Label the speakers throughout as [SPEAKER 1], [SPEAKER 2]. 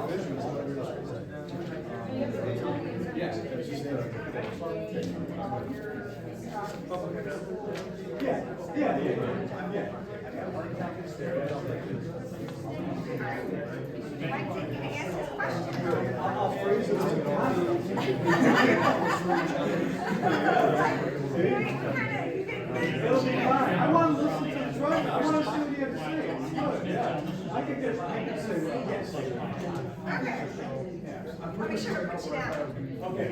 [SPEAKER 1] division, so we just. Yeah, it's just,
[SPEAKER 2] Mike, can you ask his question?
[SPEAKER 1] I'll phrase it. It'll be fine. I want to listen to the drum. I want to see what he had to say. It's good, yeah. I can say, well, yes.
[SPEAKER 2] Okay. I'll be sure to put you down.
[SPEAKER 1] Okay.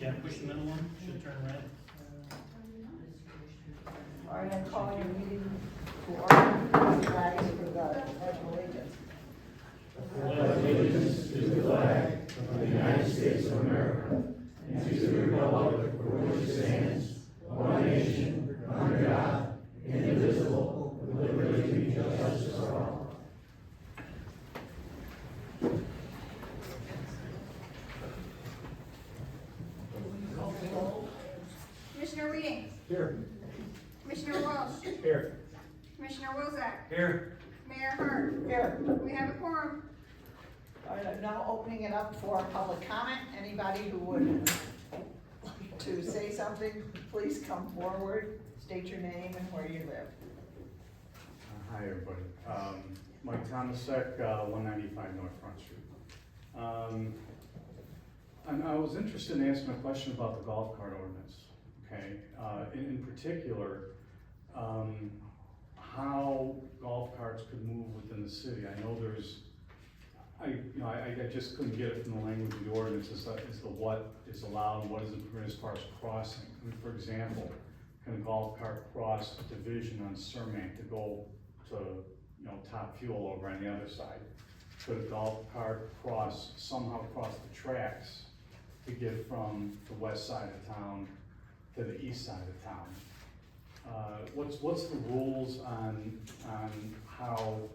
[SPEAKER 3] Yeah, push the middle one, should turn red.
[SPEAKER 4] All right, I'm calling a meeting to order, flags for the Pledge of Allegiance.
[SPEAKER 5] Allegiance to the flag of the United States of America and to the republic for which it stands, one nation, under God, indivisible, with liberty and justice for all.
[SPEAKER 2] Commissioner Reading.
[SPEAKER 1] Here.
[SPEAKER 2] Commissioner Walsh.
[SPEAKER 1] Here.
[SPEAKER 2] Commissioner Wilczek.
[SPEAKER 1] Here.
[SPEAKER 2] Mayor Hurd.
[SPEAKER 4] Here.
[SPEAKER 2] We have a quorum.
[SPEAKER 4] All right, I'm now opening it up for public comment. Anybody who would like to say something, please come forward, state your name and where you live.
[SPEAKER 6] Hi, everybody. Mike Tomasek, 195 North Front Street. And I was interested in asking a question about the golf cart ordinance, okay? In particular, how golf carts could move within the city. I know there's, I just couldn't get it from the language of the ordinance as to what is allowed and what isn't permitted as far as crossing. I mean, for example, can a golf cart cross Division on Cermak to go to, Top Fuel over on the other side? Could a golf cart somehow cross the tracks to get from the west side of town to the east side of town? What's the rules on how,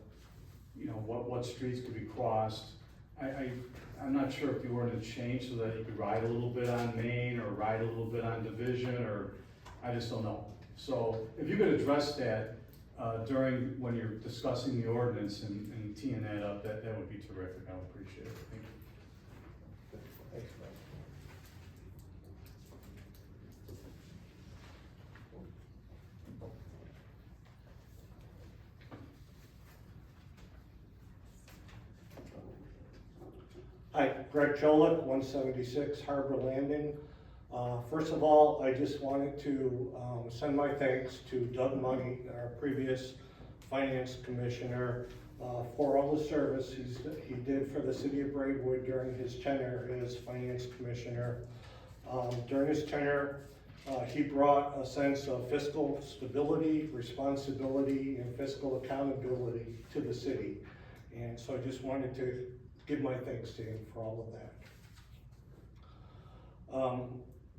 [SPEAKER 6] what streets could be crossed? I'm not sure if the ordinance changed so that you could ride a little bit on Main or ride a little bit on Division, or I just don't know. So if you could address that when you're discussing the ordinance and teeing that up, that would be terrific. I would appreciate it. Thank you.
[SPEAKER 1] Thanks, Mike.
[SPEAKER 7] Hi, Greg Cholick, 176 Harbor Landing. First of all, I just wanted to send my thanks to Doug Money, our previous finance commissioner, for all the service he did for the city of Braidwood during his tenure as finance commissioner. During his tenure, he brought a sense of fiscal stability, responsibility, and fiscal accountability to the city. And so I just wanted to give my thanks to him for all of that.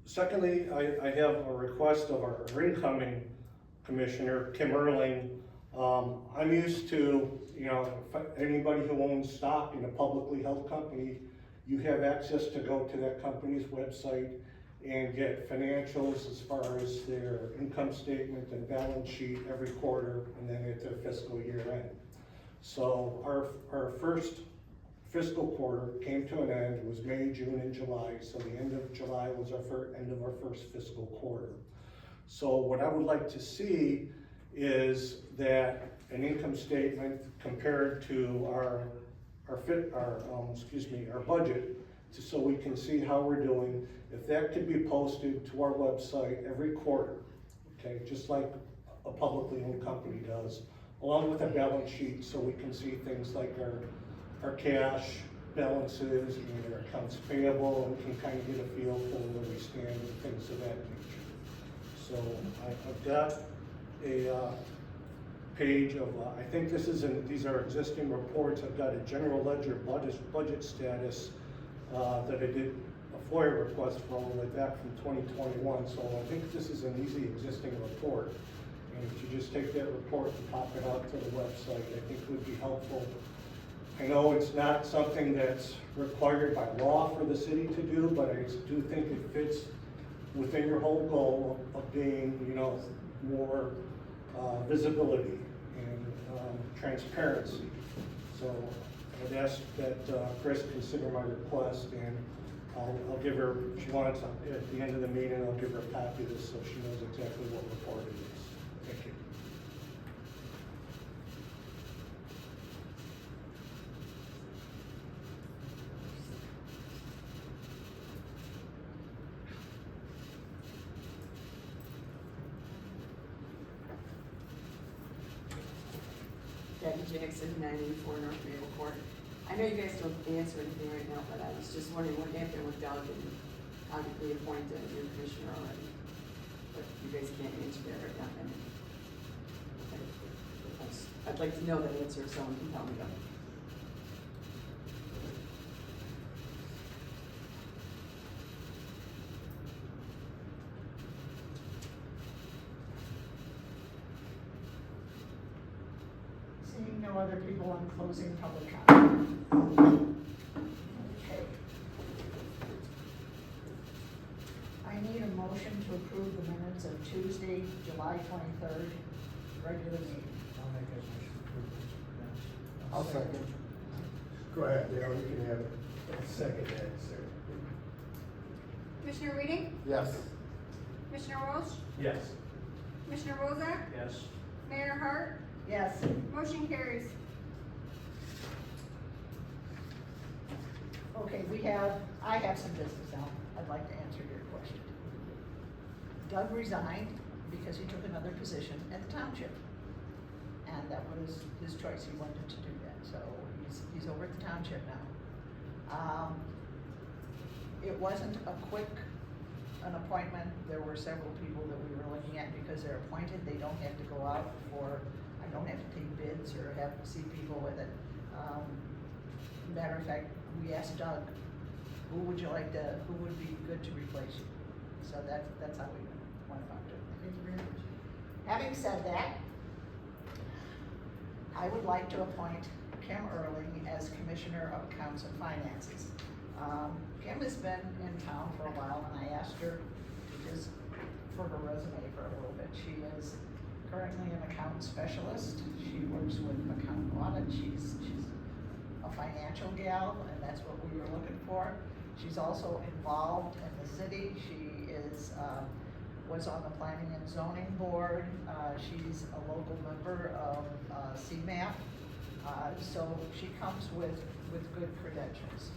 [SPEAKER 7] Secondly, I have a request of our incoming commissioner, Kim Erling. I'm used to, anybody who owns stock in a publicly held company, you have access to go to that company's website and get financials as far as their income statement and balance sheet every quarter, and then at their fiscal year end. So our first fiscal quarter came to an end. It was May, June, and July. So the end of July was our end of our first fiscal quarter. So what I would like to see is that an income statement compared to our budget, so we can see how we're doing. If that could be posted to our website every quarter, okay, just like a publicly owned company does, along with a balance sheet, so we can see things like our cash balances and our accounts payable, and we can kind of get a feel for where we stand and things of that nature. So I've got a page of, I think these are existing reports. I've got a general ledger budget status that I did a FOIA request for all the way back from 2021. So I think this is an easy existing report. And if you just take that report and pop it out to the website, I think would be helpful. I know it's not something that's required by law for the city to do, but I do think it fits within your whole goal of being, more visibility and transparency. So I'd ask that Chris consider my request, and I'll give her, if she wants, at the end of the meeting, I'll give her a copy of this so she knows exactly what report it is. Thank you.
[SPEAKER 2] Debbie Jackson, 984 North Maple Court. I know you guys don't answer anything right now, but I was just wondering what happened with Doug, and obviously appointed a new commissioner already. But you guys can't answer that right now. I'd like to know that answer if someone can tell me that.
[SPEAKER 4] Seeing no other people, I'm closing public comment. Okay. I need a motion to approve the minutes of Tuesday, July 23rd, regular meeting.
[SPEAKER 1] I'll make that motion to approve this.
[SPEAKER 5] I'll second. Go ahead, Dale, you can have it. I'll second that, sir.
[SPEAKER 8] Commissioner Reading?
[SPEAKER 5] Yes.
[SPEAKER 8] Commissioner Walsh?
[SPEAKER 3] Yes.
[SPEAKER 8] Commissioner Bozak?
[SPEAKER 3] Yes.
[SPEAKER 8] Mayor Hart?
[SPEAKER 4] Yes.
[SPEAKER 8] Motion carries.
[SPEAKER 4] Okay, I have some business now. I'd like to answer your question. Doug resigned because he took another position at the township. And that was his choice. He wanted to do that. So he's over at the township now. It wasn't an appointment. There were several people that we were looking at because they're appointed. They don't have to go out I don't have to take bids or have to see people with it. Matter of fact, we asked Doug, who would be good to replace you? So that's how we went about it. Thank you very much. Having said that, I would like to appoint Kim Erling as Commissioner of Accounts and Finances. Kim has been in town for a while, and I asked her to just, for her resume for a little bit. She is currently an accountant specialist. She works with accountant audit. She's a financial gal, and that's what we were looking for. She's also involved in the city. She was on the Planning and Zoning Board. She's a local member of CMAP. So she comes with good credentials,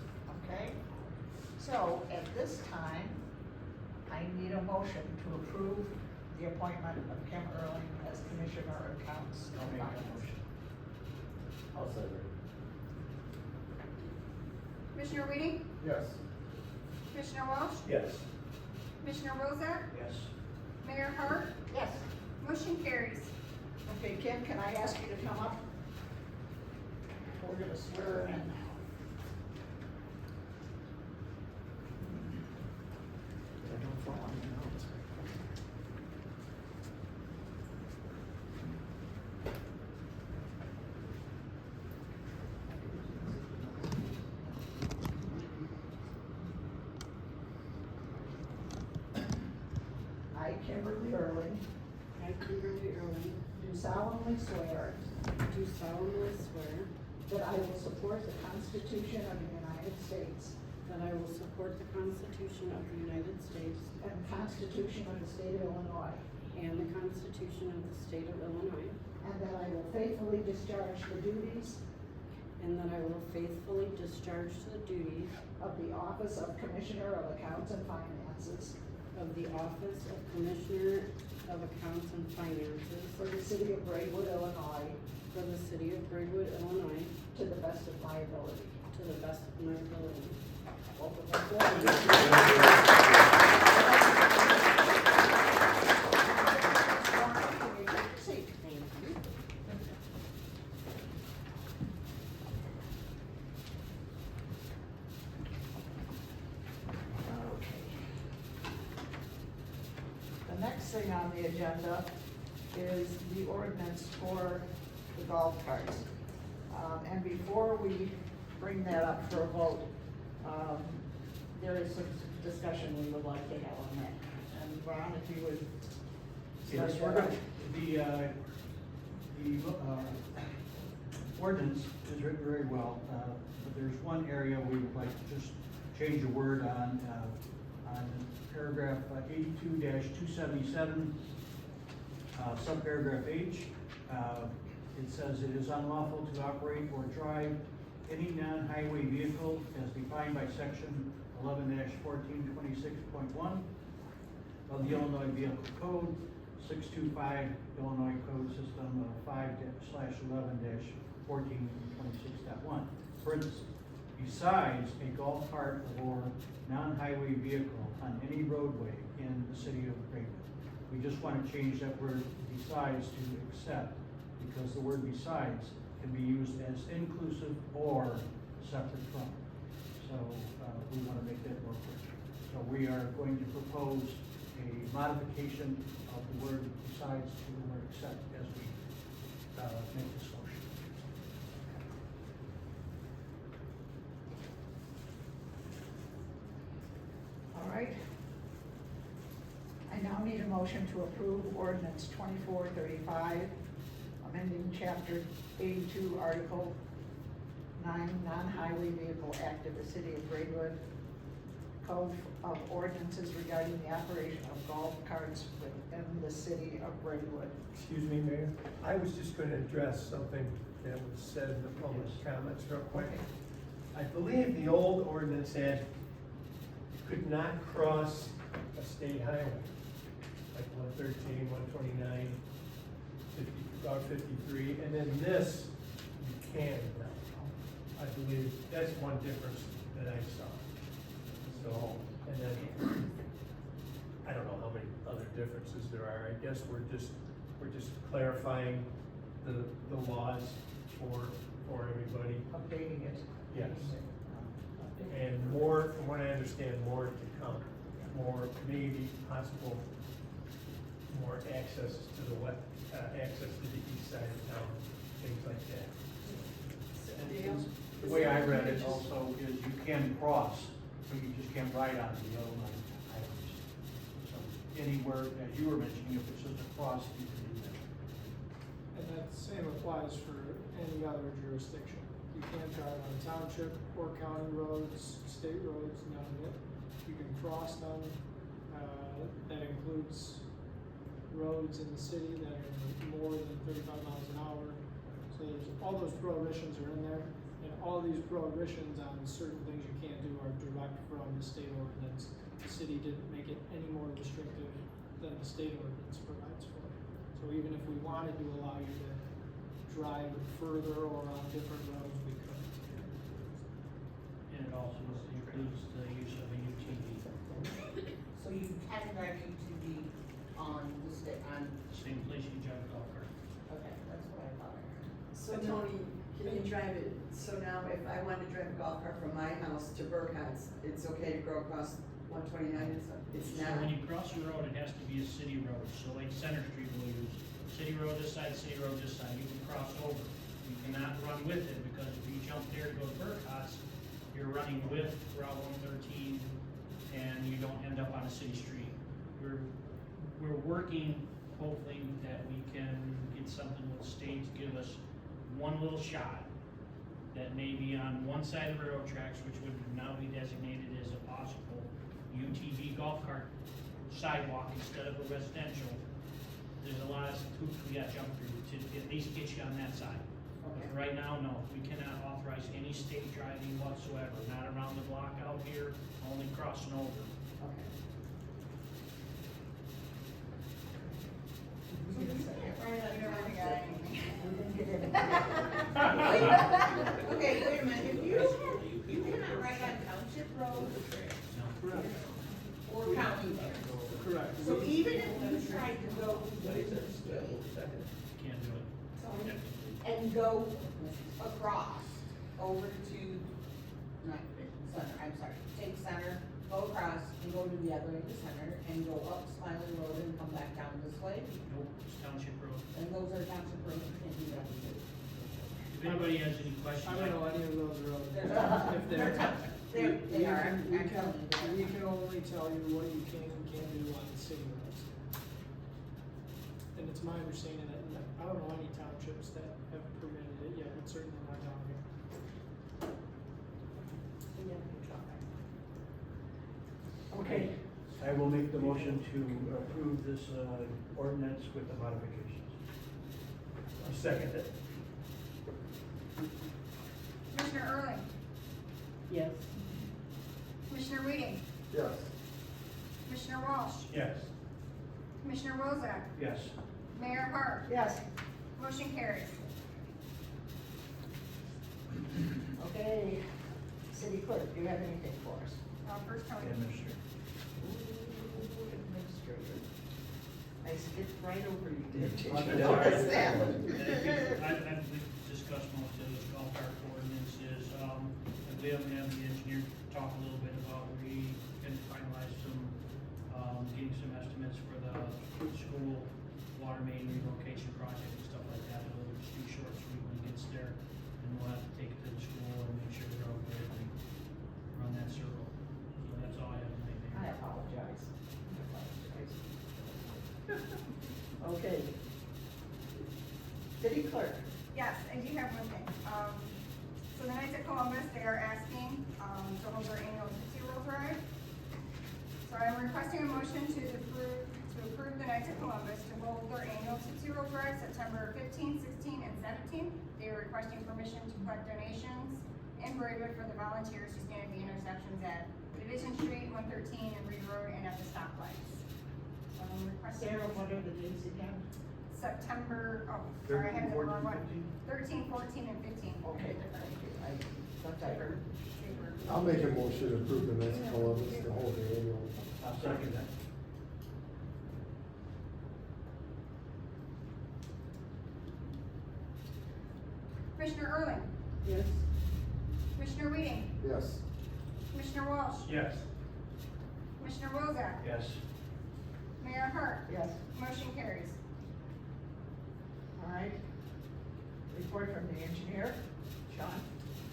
[SPEAKER 4] okay? So at this time, I need a motion to approve the appointment of Kim Erling as Commissioner of Accounts and Finance.
[SPEAKER 5] I'll second.
[SPEAKER 8] Commissioner Reading?
[SPEAKER 5] Yes.
[SPEAKER 8] Commissioner Walsh?
[SPEAKER 3] Yes.
[SPEAKER 8] Commissioner Bozak?
[SPEAKER 3] Yes.
[SPEAKER 8] Mayor Hart?
[SPEAKER 4] Yes.
[SPEAKER 8] Motion carries.
[SPEAKER 4] Okay, Kim, can I ask you to come up? We're gonna swear her in now. I don't fall on the nose. I, Kimberly Erling,
[SPEAKER 9] I, Kimberly Erling,
[SPEAKER 4] do solemnly swear
[SPEAKER 9] do solemnly swear
[SPEAKER 4] that I will support the Constitution of the United States
[SPEAKER 9] that I will support the Constitution of the United States
[SPEAKER 4] and the Constitution of the State of Illinois,
[SPEAKER 9] and the Constitution of the State of Illinois,
[SPEAKER 4] and that I will faithfully discharge the duties
[SPEAKER 9] and that I will faithfully discharge the duties
[SPEAKER 4] of the Office of Commissioner of Accounts and Finances
[SPEAKER 9] of the Office of Commissioner of Accounts and Finances
[SPEAKER 4] for the City of Braidwood, Illinois,
[SPEAKER 9] for the City of Braidwood, Illinois,
[SPEAKER 4] to the best of my ability.
[SPEAKER 9] to the best of my ability.
[SPEAKER 4] Thank you. The next thing on the agenda is the ordinance for the golf carts. And before we bring that up for a vote, there is some discussion we would like to have on that. And Ron, if you would.
[SPEAKER 10] Yes,
[SPEAKER 4] start
[SPEAKER 10] we're
[SPEAKER 4] that
[SPEAKER 10] good. The ordinance is written very well, but there's one area we would like to just change a word on paragraph 82-277, subparagraph H. It says it is unlawful to operate or drive any non-highway vehicle as defined by section 11-1426.1 of the Illinois Vehicle Code, 625 Illinois Code System 5/11-1426.1. For instance, besides a golf cart or non-highway vehicle on any roadway in the city of Greenwood. We just want to change that word besides to except, because the word besides can be used as inclusive or separate from. So we want to make that more clear. So we are going to propose a modification of the word besides to the word except as we make this motion.
[SPEAKER 4] All right. I now need a motion to approve ordinance 2435, amending chapter 82, article 9, non-highway vehicle act of the city of Braidwood, code of ordinances regarding the operation of golf carts within the city of Braidwood.
[SPEAKER 1] Excuse me, Mayor, I was just gonna address something that was said in the public comments real quick. I believe the old ordinance said you could not cross a state highway, like 113, 129, 50, Route 53, and then this, you can now. I believe that's one difference that I saw. So, and then, I don't know how many other differences there are. I guess we're just clarifying the laws for everybody.
[SPEAKER 4] Updating it.
[SPEAKER 1] Yes. And more, from what I understand, more to come. More, maybe possible, more access to the access to the east side of town, things like that.
[SPEAKER 2] Dale?
[SPEAKER 10] The way I read it also is you can cross, but you just can't ride on the Illinois highways. So anywhere, as you were mentioning, if it's just a cross, you can do that.
[SPEAKER 11] And that same applies for any other jurisdiction. You can't drive on township or county roads, state roads, none of it. You can cross them, that includes roads in the city that are more than 35 miles an hour. So there's, all those prohibitions are in there, and all these prohibitions on certain things you can't do are direct from the state ordinance. The city didn't make it any more restrictive than the state ordinance provides for. So even if we wanted to allow you to drive further or on different roads, we could.
[SPEAKER 3] And it also includes the use of a UTV,
[SPEAKER 12] So you can drive UTV on the state, on,
[SPEAKER 3] same place you drive a golf cart.
[SPEAKER 12] okay, that's what I thought I heard.
[SPEAKER 2] So Tony, can you drive it, so now if I wanted to drive a golf cart from my house to Burkhart's, it's okay to go across 129 and stuff? It's
[SPEAKER 3] So
[SPEAKER 2] not?
[SPEAKER 3] when you cross a road, it has to be a city road, so like Center Street will use, city road this side, city road this side, you can cross over. You cannot run with it, because if you jump there to go to Burkhart's, you're running with Route 113, and you don't end up on a city street. We're working, hopefully, that we can get something with the state to give us one little shot that may be on one side of the railroad tracks, which would now be designated as a possible UTV golf cart sidewalk instead of a residential. There's a lot of hoops we gotta jump through to at least get you on that side. But right now, no, we cannot authorize any state driving whatsoever, not around the block out here, only crossing over.
[SPEAKER 2] Okay.
[SPEAKER 12] Okay, wait a minute, if you cannot ride on township roads or county roads.
[SPEAKER 11] Correct.
[SPEAKER 12] So even if you tried to go to the state
[SPEAKER 3] Can't do it.
[SPEAKER 12] and go across over to, not Center, I'm sorry, take Center, go across and go to the other end of Center and go up Smiley Road and come back down this way,
[SPEAKER 3] Nope, it's township road.
[SPEAKER 12] and those are township roads, you can't do that too.
[SPEAKER 3] If anybody has any questions.
[SPEAKER 11] I don't know any of those roads.
[SPEAKER 12] They're tough.
[SPEAKER 11] If they're.
[SPEAKER 12] They are,
[SPEAKER 11] We
[SPEAKER 12] I'm
[SPEAKER 11] can,
[SPEAKER 12] telling you.
[SPEAKER 11] we can only only tell you what you can and can't do on the city roads. And it's my understanding that, I don't know any townships that have permitted it yet, but certainly not down here.
[SPEAKER 10] Okay, I will make the motion to approve this ordinance with the modifications.
[SPEAKER 1] I'll second it.
[SPEAKER 8] Commissioner Erling,
[SPEAKER 9] Yes.
[SPEAKER 8] Commissioner Reading,
[SPEAKER 5] Yes.
[SPEAKER 8] Commissioner Walsh,
[SPEAKER 3] Yes.
[SPEAKER 8] Commissioner Rozak,
[SPEAKER 10] Yes.
[SPEAKER 8] Mayor Hart.
[SPEAKER 4] Yes.
[SPEAKER 8] Motion carries.
[SPEAKER 4] Okay, city clerk, do you have anything for us?
[SPEAKER 8] First Tony.
[SPEAKER 10] Administrator.
[SPEAKER 4] Administrator. I skipped right over you, didn't you?
[SPEAKER 3] I've discussed most of those golf cart ordinances. Liam and the engineer talk a little bit about, we can finalize some, getting some estimates for the school water main relocation project and stuff like that. It'll just be short, sweet when it gets there, and we'll have to take it to the school and make sure they're all good and run that circle. So that's all I have to make.
[SPEAKER 4] I apologize. Okay. City clerk.
[SPEAKER 8] Yes, I do have one thing. So the Knights of Columbus, they are asking, to hold their annual Tootsie Roll Drive. So I'm requesting a motion to approve the Knights of Columbus to hold their annual Tootsie Roll Drive September 15th, 16th, and 17th. They are requesting permission to collect donations in Braidwood for the volunteers who stand at the intersections at Division Street, 113, and Reed Road, and at the stoplights. So I'm requesting.
[SPEAKER 4] Sarah, what are the dates again?
[SPEAKER 8] September, sorry, I have the wrong one. 13, 14, and 15.
[SPEAKER 4] Okay, thank you. I thought I heard.
[SPEAKER 5] I'll make a motion to approve the Knights of Columbus to hold the annual.
[SPEAKER 10] I'll second that.
[SPEAKER 8] Commissioner Erling,
[SPEAKER 9] Yes.
[SPEAKER 8] Commissioner Reading,
[SPEAKER 5] Yes.
[SPEAKER 8] Commissioner Walsh,
[SPEAKER 3] Yes.
[SPEAKER 8] Commissioner Rozak,
[SPEAKER 10] Yes.
[SPEAKER 8] Mayor Hart.
[SPEAKER 4] Yes.
[SPEAKER 8] Motion carries.
[SPEAKER 4] All right. Report from the engineer. Sean?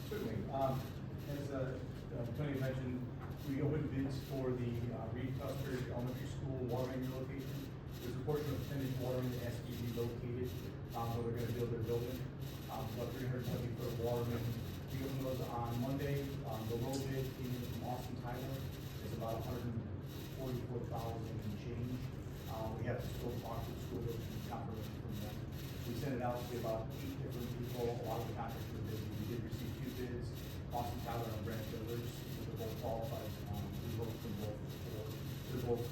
[SPEAKER 13] Certainly. As Tony mentioned, we opened bids for the Reed Custer Elementary School water main relocation. There's a portion of finished water main that has to be relocated, where they're gonna build their building. About 320 foot of water main. We opened those on Monday. The low bid came in from Austin Tyler. It's about $144,000 and change. We have to still talk to the school district confirmation from them. We sent it out to about 8 different people, a lot of the contractors were busy. We did receive 2 bids, Austin Tyler and Brent Builders, they're both qualified, we both from both, they're both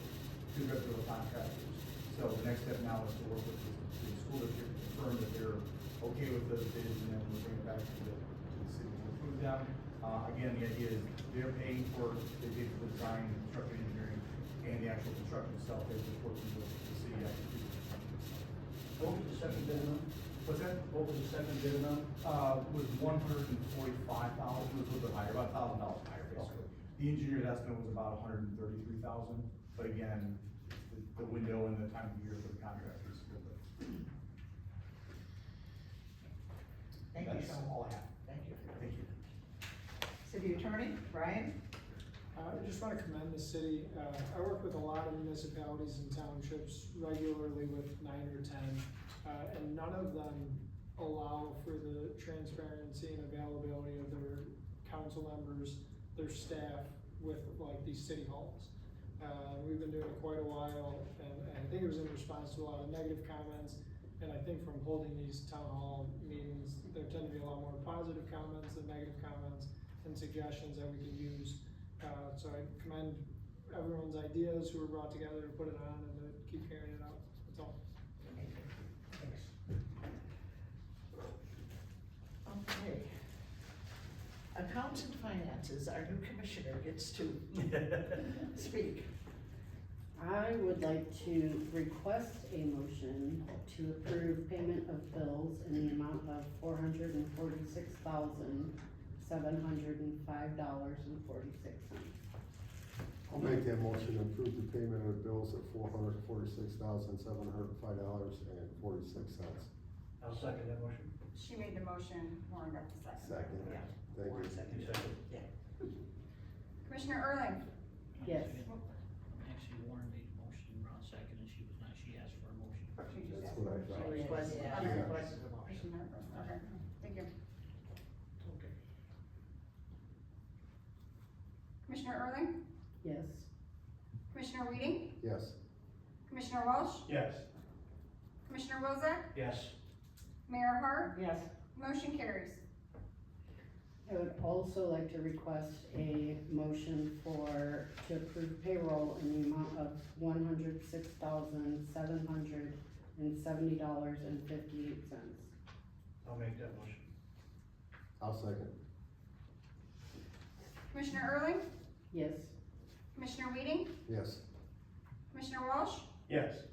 [SPEAKER 13] 2 reputable contractors. So the next step now is to work with the school district to confirm that they're okay with those bids, and then we'll bring it back to the city to approve them. Again, the idea is they're paying for, they pay for the design, construction engineering, and the actual construction itself, they're just working with the city actually.
[SPEAKER 10] What was the second bid amount?
[SPEAKER 13] What's that?
[SPEAKER 10] What was the second bid amount?
[SPEAKER 13] Was $145,000, was a little bit higher, about $1,000 higher, basically. The engineer's estimate was about $133,000, but again, the window and the time of year for the contractors.
[SPEAKER 4] Thank you,
[SPEAKER 13] That's
[SPEAKER 4] Sean.
[SPEAKER 13] all I have.
[SPEAKER 4] Thank you.
[SPEAKER 13] Thank you.
[SPEAKER 4] City attorney, Brian?
[SPEAKER 11] I just want to commend the city. I work with a lot of municipalities and townships regularly with 9 or 10, and none of them allow for the transparency and availability of their council members, their staff with like these city halls. We've been doing it quite a while, and I think it was in response to a lot of negative comments. And I think from holding these town hall meetings, there tend to be a lot more positive comments than negative comments and suggestions that we can use. So I commend everyone's ideas who were brought together to put it on and to keep carrying it out. That's all.
[SPEAKER 4] Okay. Accounts and finances, our new commissioner gets to speak.
[SPEAKER 9] I would like to request a motion to approve payment of bills in the amount of $446,705.46.
[SPEAKER 5] I'll make that motion to approve the payment of bills at $446,705.46.
[SPEAKER 10] I'll second that motion.
[SPEAKER 8] She made the motion, Lauren got the second.
[SPEAKER 5] Second.
[SPEAKER 4] Yeah.
[SPEAKER 5] Thank
[SPEAKER 4] One
[SPEAKER 5] you.
[SPEAKER 4] second.
[SPEAKER 10] You second.
[SPEAKER 4] Yeah.
[SPEAKER 8] Commissioner Erling,
[SPEAKER 9] Yes.
[SPEAKER 3] Actually, Warren made a motion, Ron second, and she was not, she asked for a motion.
[SPEAKER 5] That's what I thought.
[SPEAKER 4] She requested,
[SPEAKER 12] Yeah.
[SPEAKER 4] she requested a motion.
[SPEAKER 8] Okay, thank you.
[SPEAKER 4] Okay.
[SPEAKER 8] Commissioner Erling,
[SPEAKER 9] Yes.
[SPEAKER 8] Commissioner Weeding,
[SPEAKER 5] Yes.
[SPEAKER 8] Commissioner Walsh,
[SPEAKER 1] Yes.
[SPEAKER 8] Commissioner Wilczek,
[SPEAKER 3] Yes.
[SPEAKER 8] Mayor Hart,
[SPEAKER 4] Yes.
[SPEAKER 8] motion carries.
[SPEAKER 9] I would also like to request a motion to approve payroll in the amount of $106,770.58.
[SPEAKER 10] I'll make that motion.
[SPEAKER 5] I'll second.
[SPEAKER 8] Commissioner Erling,
[SPEAKER 9] Yes.
[SPEAKER 8] Commissioner Weeding,
[SPEAKER 5] Yes.
[SPEAKER 8] Commissioner Walsh,
[SPEAKER 1] Yes.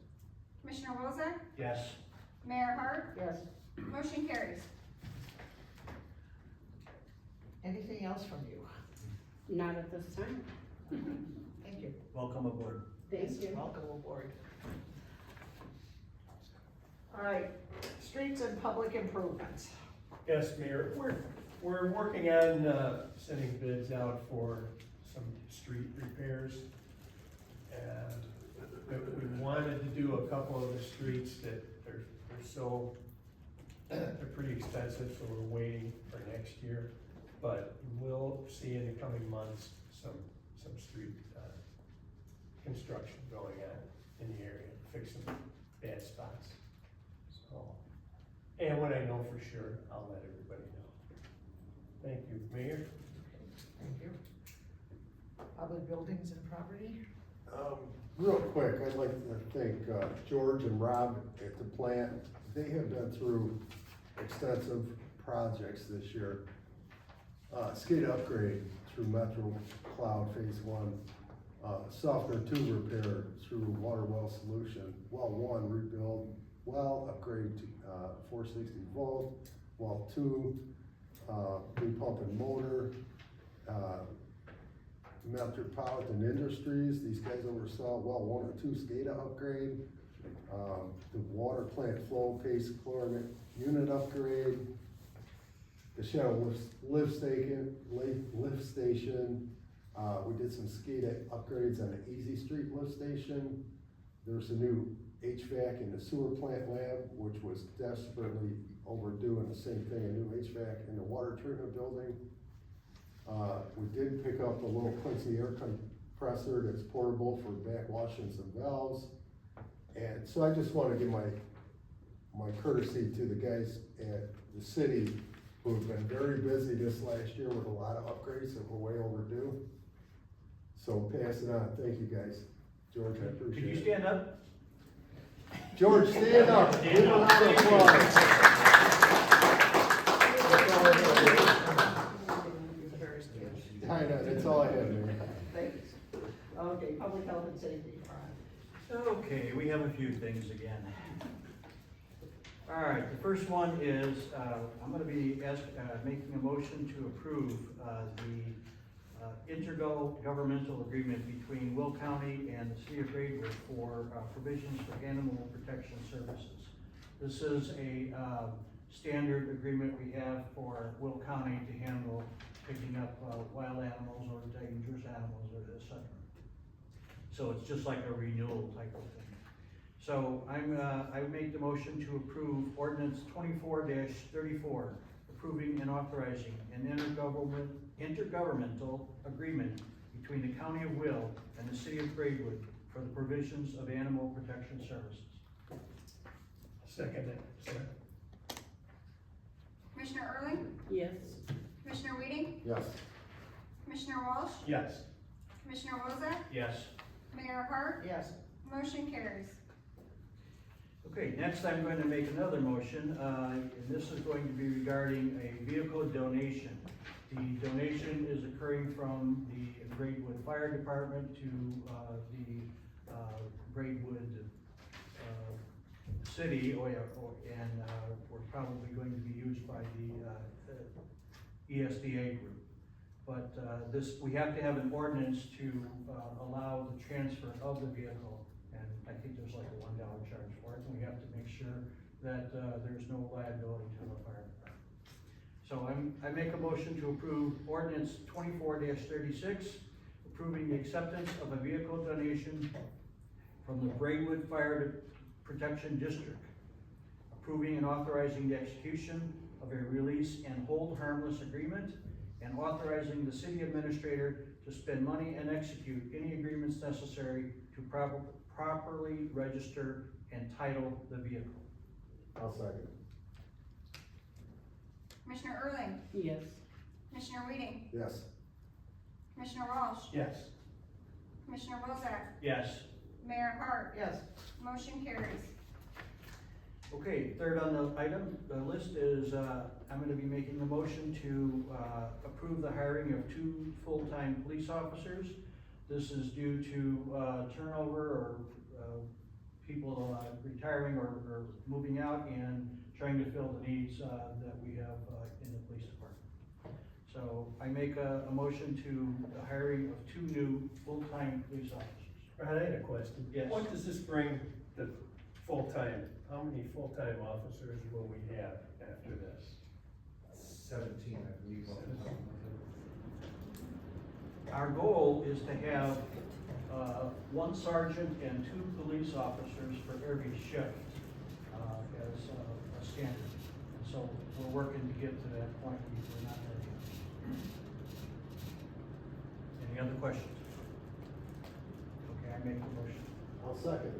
[SPEAKER 8] Commissioner Wilczek,
[SPEAKER 3] Yes.
[SPEAKER 8] Mayor Hart,
[SPEAKER 4] Yes.
[SPEAKER 8] motion carries.
[SPEAKER 4] Anything else from you?
[SPEAKER 9] Not at this time.
[SPEAKER 4] Thank you.
[SPEAKER 10] Welcome aboard.
[SPEAKER 9] Thank you.
[SPEAKER 4] Welcome aboard. All right, streets and public improvements.
[SPEAKER 1] Yes, Mayor, we're working on, sending bids out for some street repairs. And we wanted to do a couple of the streets that they're so, they're pretty expensive, so we're waiting for next year. But we'll see in the coming months some street, construction going on in the area, fixing bad spots. So, and when I know for sure, I'll let everybody know. Thank you, Mayor.
[SPEAKER 4] Thank you. Public buildings and property?
[SPEAKER 5] Real quick, I'd like to thank George and Rob at the plant. They have been through extensive projects this year. SCADA upgrade through Metro Cloud Phase 1, software 2 repair through Water Well Solution, well 1 rebuild, well upgrade to 460 volt, well 2, new pump and motor, Metropolitan Industries, these guys oversaw well 1 or 2 SCADA upgrade, the water plant flow paste chlorine unit upgrade, the Shadow lift station, we did some SCADA upgrades on the Easy Street lift station. There's a new HVAC in the sewer plant lab, which was desperately overdue, and the same thing, a new HVAC in the water treatment building. We did pick up a little Quincy air compressor that's portable for backwashing some valves. And so I just wanna give my courtesy to the guys at the city who have been very busy this last year with a lot of upgrades that were way overdue. So pass it on, thank you guys. George, I
[SPEAKER 10] Could
[SPEAKER 5] appreciate
[SPEAKER 10] you
[SPEAKER 5] it.
[SPEAKER 10] stand up?
[SPEAKER 5] George, stand up, give him a round of applause. I know, that's all I have, man.
[SPEAKER 4] Thanks. Okay, public health and safety, Ron.
[SPEAKER 10] Okay, we have a few things again. All right, the first one is, I'm gonna be making a motion to approve the intergovernmental agreement between Will County and the City of Braidwood for provisions for animal protection services. This is a standard agreement we have for Will County to handle picking up wild animals or dangerous animals or et cetera. So it's just like a renewal type of thing. So I make the motion to approve ordinance 24-34, approving and authorizing an intergovernmental agreement between the County of Will and the City of Braidwood for the provisions of animal protection services.
[SPEAKER 1] Second it, sir.
[SPEAKER 8] Commissioner Erling,
[SPEAKER 9] Yes.
[SPEAKER 8] Commissioner Weeding,
[SPEAKER 5] Yes.
[SPEAKER 8] Commissioner Walsh,
[SPEAKER 1] Yes.
[SPEAKER 8] Commissioner Wilczek,
[SPEAKER 3] Yes.
[SPEAKER 8] Mayor Hart,
[SPEAKER 4] Yes.
[SPEAKER 8] motion carries.
[SPEAKER 10] Okay, next I'm going to make another motion, and this is going to be regarding a vehicle donation. The donation is occurring from the Braidwood Fire Department to the Braidwood City, and we're probably going to be used by the ESDA group. But we have to have an ordinance to allow the transfer of the vehicle. And I think there's like a $1 charge for it, and we have to make sure that there's no liability to the fire department. So I make a motion to approve ordinance 24-36, approving the acceptance of a vehicle donation from the Braidwood Fire Protection District, approving and authorizing the execution of a release and hold harmless agreement, and authorizing the city administrator to spend money and execute any agreements necessary to properly register and title the vehicle.
[SPEAKER 5] I'll second.
[SPEAKER 8] Commissioner Erling,
[SPEAKER 9] Yes.
[SPEAKER 8] Commissioner Weeding,
[SPEAKER 5] Yes.
[SPEAKER 8] Commissioner Walsh,
[SPEAKER 1] Yes.
[SPEAKER 8] Commissioner Bozak,
[SPEAKER 3] Yes.
[SPEAKER 8] Mayor Hart.
[SPEAKER 4] Yes.
[SPEAKER 8] Motion carries.
[SPEAKER 10] Okay, third on the list is, I'm gonna be making a motion to, approve the hiring of 2 full-time police officers. This is due to, turnover or, people, retiring or moving out and trying to fill the needs, that we have, in the police department. So I make a motion to the hiring of 2 new full-time police officers.
[SPEAKER 1] Ron, I had a question.
[SPEAKER 10] Yes.
[SPEAKER 1] What does this bring the full-time, how many full-time officers will we have after this?
[SPEAKER 5] 17, I believe.
[SPEAKER 10] Our goal is to have, 1 sergeant and 2 police officers for every shift, as a standard. And so we're working to get to that point, we're not there yet. Any other questions? Okay, I make the motion.
[SPEAKER 5] I'll second.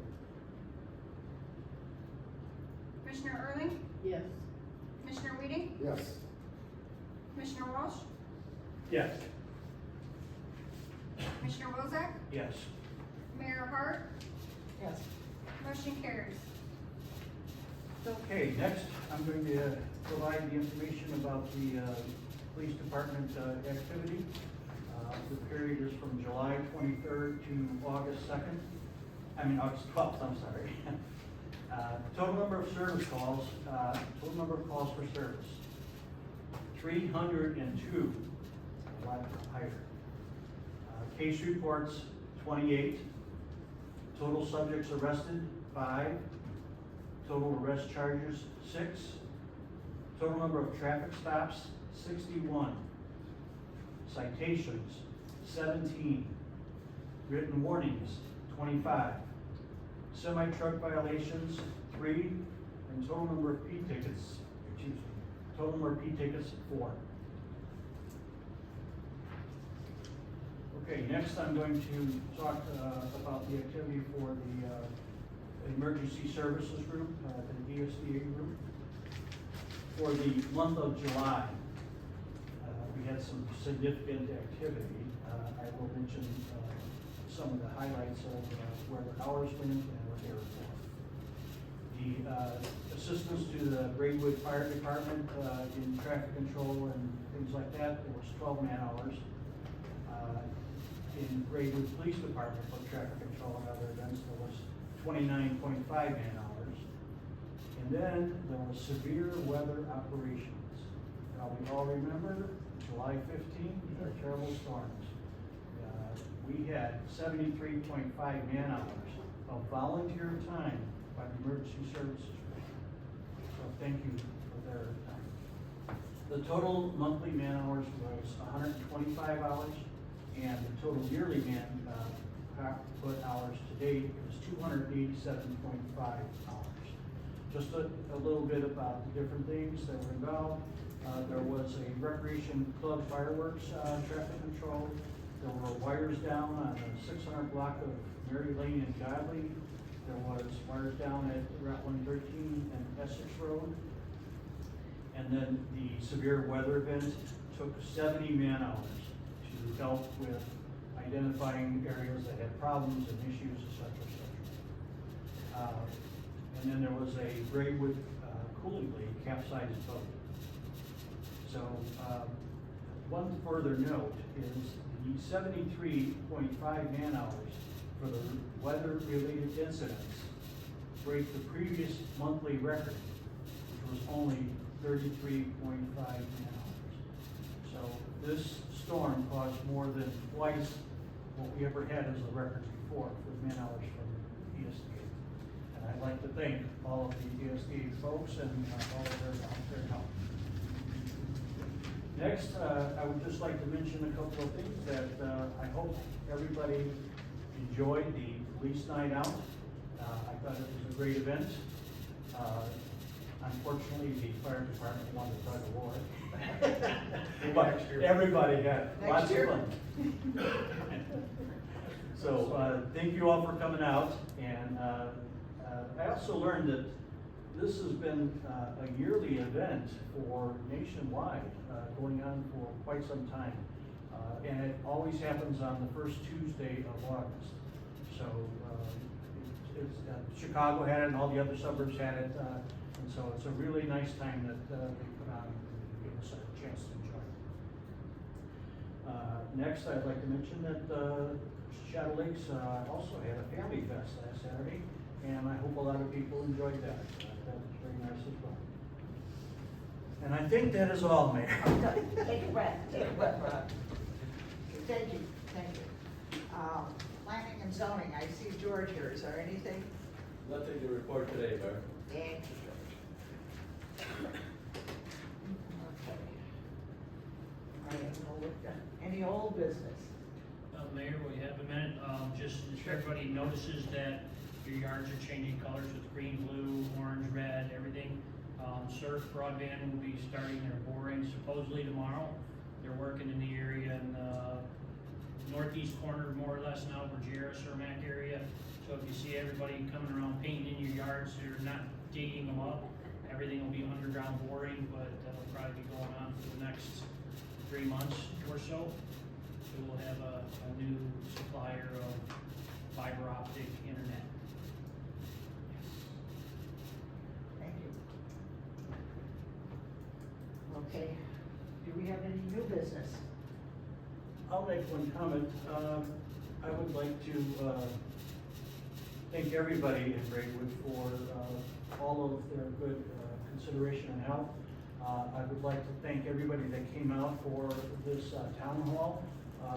[SPEAKER 8] Commissioner Erling,
[SPEAKER 9] Yes.
[SPEAKER 8] Commissioner Weeding,
[SPEAKER 5] Yes.
[SPEAKER 8] Commissioner Walsh,
[SPEAKER 1] Yes.
[SPEAKER 8] Commissioner Bozak,
[SPEAKER 10] Yes.
[SPEAKER 8] Mayor Hart.
[SPEAKER 4] Yes.
[SPEAKER 8] Motion carries.
[SPEAKER 10] Okay, next, I'm going to provide the information about the, police department, activity. The period is from July 23rd to August 2nd, August 12th, I'm sorry. Total number of service calls, total number of calls for service, 302, a lot higher. Case reports, 28. Total subjects arrested, 5. Total arrest charges, 6. Total number of traffic stops, 61. Citations, 17. Written warnings, 25. Semi-truck violations, 3. And total number of P tickets, total number of P tickets, 4. Okay, next I'm going to talk about the activity for the Emergency Services Group, the ESDA group. For the month of July, we had some significant activity. I will mention some of the highlights of where the hours went and what they were for. The assistance to the Braidwood Fire Department in traffic control and things like that, there was 12 man-hours. In Braidwood Police Department for traffic control and other events, there was 29.5 man-hours. And then there was severe weather operations. Now, we all remember July 15th, the terrible storms. We had 73.5 man-hours of volunteer time by the Emergency Services Group. So thank you for their time. The total monthly man-hours was 125 hours, and the total yearly put hours to date is 287.5 hours. Just a little bit about the different things that were involved. There was a Recreation Club fireworks traffic control. There were wires down on the 600 block of Mary Lane and Godley. There was wires down at Route 113 and Essex Road. And then the severe weather event took 70 man-hours to help with identifying areas that had problems and issues, et cetera. And then there was a Braidwood cooling leak capsized boat. So one further note is the 73.5 man-hours for the weather-related incidents break the previous monthly record, which was only 33.5 man-hours. So this storm caused more than twice what we ever had as a record before with man-hours from ESDA. And I'd like to thank all of the ESDA folks and all of their help. Next, I would just like to mention a couple of things that I hope everybody enjoyed the police night out. I thought it was a great event. Unfortunately, the fire department won the tug of war. But everybody had lots of fun. So, thank you all for coming out, and I also learned that this has been a yearly event for nationwide, going on for quite some time. And it always happens on the first Tuesday of August. So, Chicago had it and all the other suburbs had it, and so it's a really nice time that they put on and give us a chance to enjoy it. Next, I'd like to mention that Shadow Lakes also had a family fest last Saturday, and I hope a lot of people enjoyed that. That was very nice as well. And I think that is all, Mayor.
[SPEAKER 4] Take a breath, Rob. Thank you, thank you. Planning and zoning, I see George here, is there anything?
[SPEAKER 5] Nothing to report today, Mayor.
[SPEAKER 4] Thank you, George. Okay. I have no work done. Any old business?
[SPEAKER 3] Mayor, we have a minute, just if everybody notices that your yards are changing colors with green, blue, orange, red, everything. Surf Broadband will be starting their boring supposedly tomorrow. They're working in the area in the northeast corner, more or less now, Virginia, Cermak area. So if you see everybody coming around painting in your yards, they're not digging them up. Everything will be underground boring, but that'll probably be going on for the next 3 months or so. So we'll have a new supplier of fiber optic internet.
[SPEAKER 4] Thank you. Okay, do we have any new business?
[SPEAKER 10] I'll make one comment. I would like to thank everybody in Braidwood for all of their good consideration and help. I would like to thank everybody that came out for this town hall.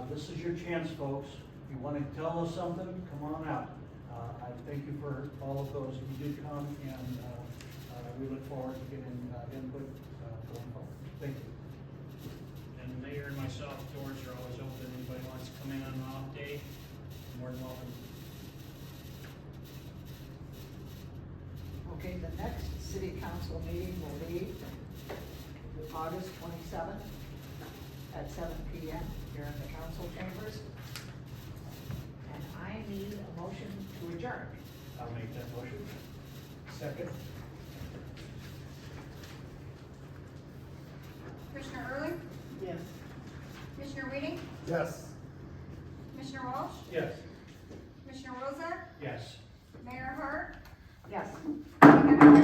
[SPEAKER 10] This is your chance, folks. If you want to tell us something, come on out. I thank you for all of those who did come, and we look forward to getting input going forward. Thank you.
[SPEAKER 3] And the mayor and myself, doors are always open. Anybody wants to come in on an off day, more than welcome.
[SPEAKER 4] Okay, the next city council meeting will be August 27th at 7 p.m. here in the council chambers. And I need a motion to adjourn.
[SPEAKER 10] I'll make that motion.
[SPEAKER 1] Second.
[SPEAKER 8] Commissioner Early?
[SPEAKER 9] Yes.
[SPEAKER 8] Commissioner Weeding?
[SPEAKER 1] Yes.
[SPEAKER 8] Commissioner Walsh?
[SPEAKER 10] Yes.
[SPEAKER 8] Commissioner Wozak?
[SPEAKER 10] Yes.
[SPEAKER 8] Mayor Hart?
[SPEAKER 4] Yes.
[SPEAKER 8] We have adjourned.